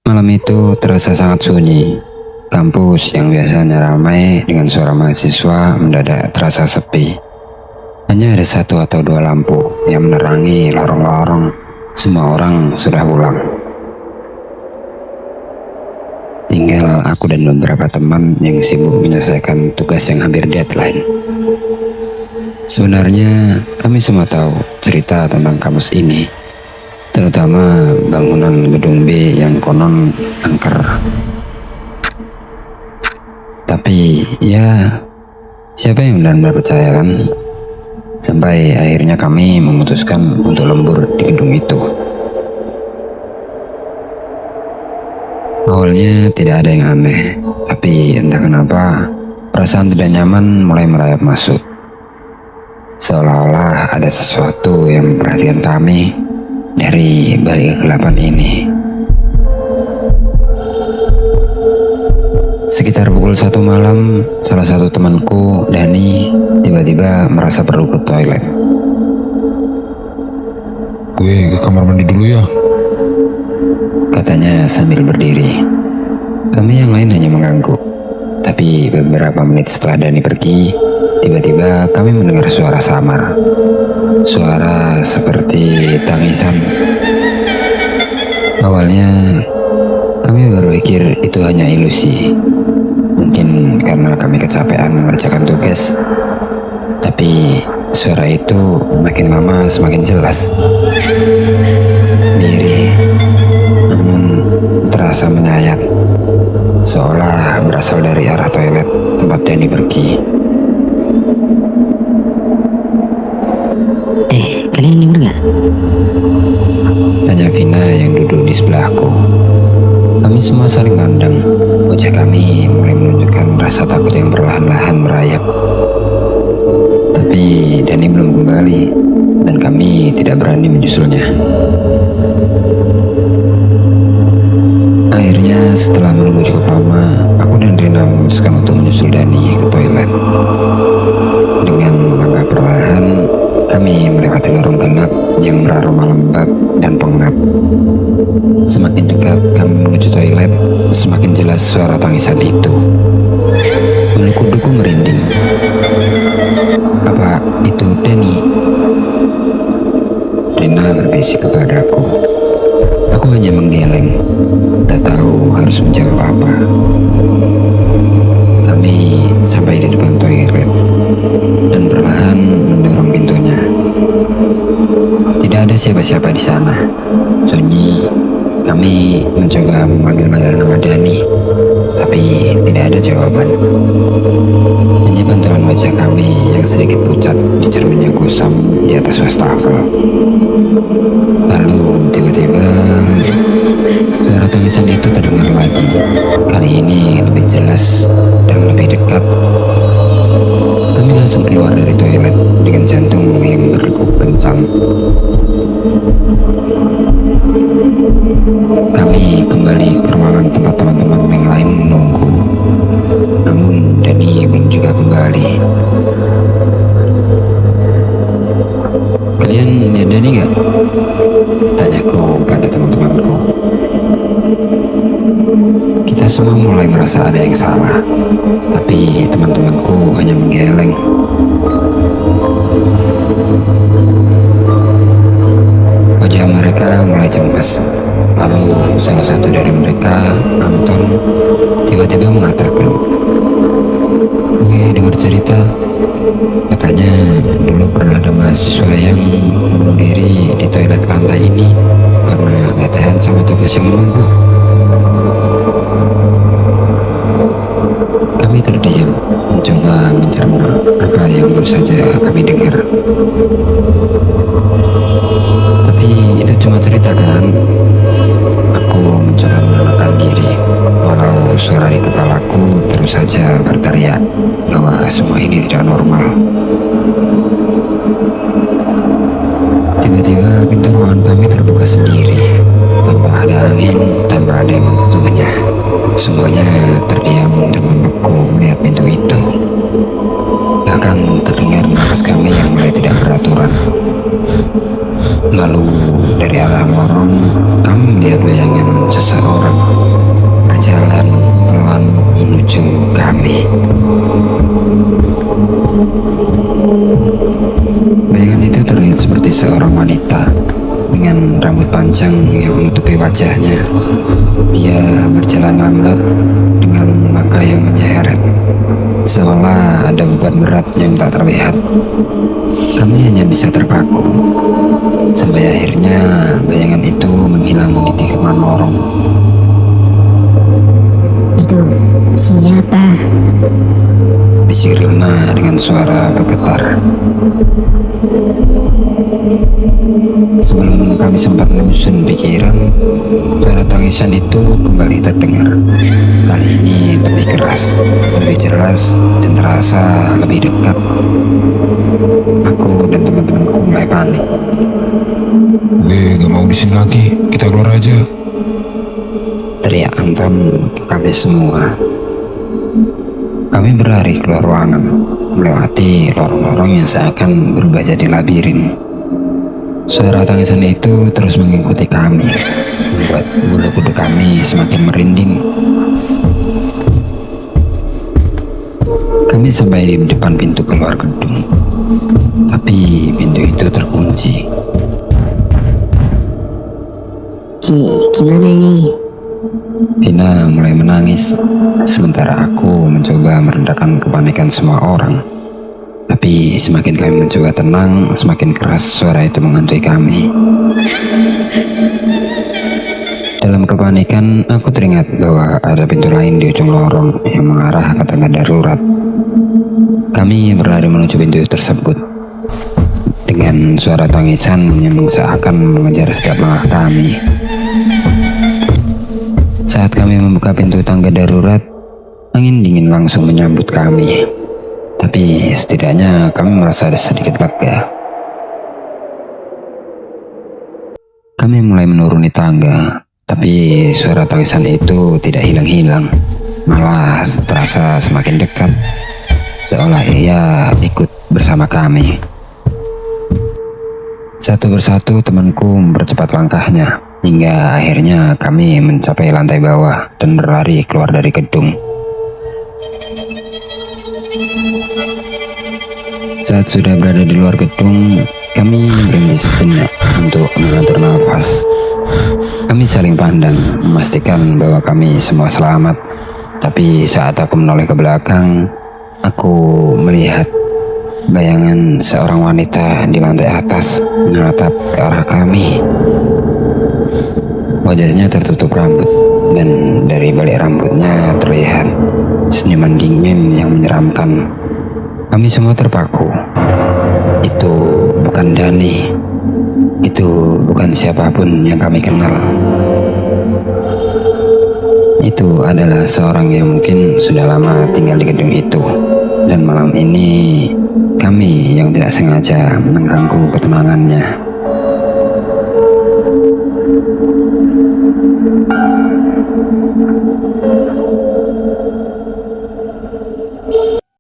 Malam itu terasa sangat sunyi. Kampus yang biasanya ramai dengan suara mahasiswa mendadak terasa sepi. Hanya ada satu atau dua lampu yang menerangi lorong-lorong. Semua orang sudah pulang. Tinggal aku dan beberapa teman yang sibuk menyelesaikan tugas yang hampir deadline. Sebenarnya kami semua tahu cerita tentang kampus ini, terutama bangunan gedung B yang konon angker. Tapi ya, siapa yang benar-benar percaya kan? Sampai akhirnya kami memutuskan untuk lembur di gedung itu. Awalnya tidak ada yang aneh, tapi entah kenapa perasaan tidak nyaman mulai merayap masuk. Seolah-olah ada sesuatu yang memperhatikan kami dari balik kegelapan ini. Sekitar pukul 1 malam, salah satu temanku, Dani, tiba-tiba merasa perlu ke toilet. Gue ke kamar mandi dulu ya. Katanya sambil berdiri. Kami yang lain hanya mengangguk. Tapi beberapa menit setelah Dani pergi, tiba-tiba kami mendengar suara samar. Suara seperti tangisan. Awalnya kami berpikir itu hanya ilusi. Mungkin karena kami kecapean mengerjakan tugas. Tapi suara itu makin lama semakin jelas. Diri, namun terasa menyayat. Seolah berasal dari arah toilet tempat Dani pergi. Kalian denger gak? Tanya Vina yang duduk di sebelahku. Kami semua saling pandang. Wajah kami mulai menunjukkan rasa takut yang perlahan-lahan merayap. Tapi Dani belum kembali, dan kami tidak berani menyusulnya. Akhirnya setelah menunggu cukup lama, aku dan Rina memutuskan untuk menyusul Dani ke toilet. Dengan langkah perlahan, kami melewati lorong gelap yang beraroma lembab dan pengap. Semakin dekat kami menuju toilet, semakin jelas suara tangisan itu. Bulu kuduku merinding. Apa itu Dani? Rina berbisik kepadaku. Aku hanya menggeleng, tak tahu harus menjawab apa. Kami sampai di depan toilet dan perlahan mendorong pintunya. Tidak ada siapa-siapa di sana. Sunyi. Kami mencoba memanggil-manggil nama Dani, tapi tidak ada jawaban. Hanya pantulan wajah kami yang sedikit pucat di cermin yang kusam di atas wastafel. Lalu tiba-tiba suara tangisan itu terdengar lagi. Kali ini lebih jelas dan lebih dekat. Kami langsung keluar dari toilet dengan jantung yang berdegup kencang. Kami kembali ke ruangan tempat teman-teman yang lain menunggu. Namun Dani belum juga kembali. Kalian lihat Dani gak? Tanyaku pada teman-temanku. Kita semua mulai merasa ada yang salah, tapi teman-temanku hanya menggeleng. Wajah mereka mulai cemas. Lalu salah satu dari mereka, Anton, tiba-tiba mengatakan, "Gue dengar cerita, katanya dulu pernah ada mahasiswa yang bunuh diri di toilet lantai ini karena gak tahan sama tugas yang menumpuk." Kami terdiam, mencoba mencerna apa yang baru saja kami dengar. Tapi itu cuma cerita kan? Aku mencoba menenangkan diri, walau suara di kepalaku terus saja berteriak bahwa semua ini tidak normal. Tiba-tiba pintu ruangan kami terbuka sendiri, tanpa ada angin, tanpa ada yang menutupnya. Semuanya terdiam dan membeku melihat pintu itu. Bahkan terdengar napas kami yang mulai tidak beraturan. Lalu dari arah lorong, kami melihat bayangan seseorang wajahnya. Dia berjalan lambat dengan langkah yang menyeret, seolah ada beban berat yang tak terlihat. Kami hanya bisa terpaku, sampai akhirnya bayangan itu menghilang di tikungan lorong. Itu siapa? Bisik Rina dengan suara bergetar. Sebelum kami sempat menyusun pikiran, suara tangisan itu kembali terdengar. Kali ini lebih keras, lebih jelas, dan terasa lebih dekat. Aku dan teman-temanku mulai panik. Gue gak mau di sini lagi, kita keluar aja. Teriak Anton ke kami semua. Kami berlari keluar ruangan, melewati lorong-lorong yang seakan berubah jadi labirin. Suara tangisan itu terus mengikuti kami, membuat bulu kuduk kami semakin merinding. Kami sampai di depan pintu keluar gedung, tapi pintu itu terkunci. Gimana ini? Vina mulai menangis, sementara aku mencoba meredakan kepanikan semua orang. Tapi semakin kami mencoba tenang, semakin keras suara itu menghantui kami. Dalam kepanikan, aku teringat bahwa ada pintu lain di ujung lorong yang mengarah ke tangga darurat. Kami berlari menuju pintu tersebut dengan suara tangisan yang seakan mengejar setiap langkah kami. Saat kami membuka pintu tangga darurat, angin dingin langsung menyambut kami. Tapi setidaknya kami merasa ada sedikit lega. Kami mulai menuruni tangga, tapi suara tangisan itu tidak hilang-hilang, malah terasa semakin dekat, seolah ia ikut bersama kami. Satu persatu temanku mempercepat langkahnya, hingga akhirnya kami mencapai lantai bawah dan berlari keluar dari gedung. Saat sudah berada di luar gedung, kami berhenti sejenak untuk mengatur nafas. Kami saling pandang, memastikan bahwa kami semua selamat. Tapi saat aku menoleh ke belakang, aku melihat bayangan seorang wanita di lantai atas menatap ke arah kami. Wajahnya tertutup rambut, dan dari balik rambutnya terlihat senyuman dingin yang menyeramkan. Kami semua terpaku. Itu bukan Dani. Itu bukan siapapun yang kami kenal. Itu adalah seorang yang mungkin sudah lama tinggal di gedung itu. Dan malam ini kami yang tidak sengaja mengganggu ketenangannya.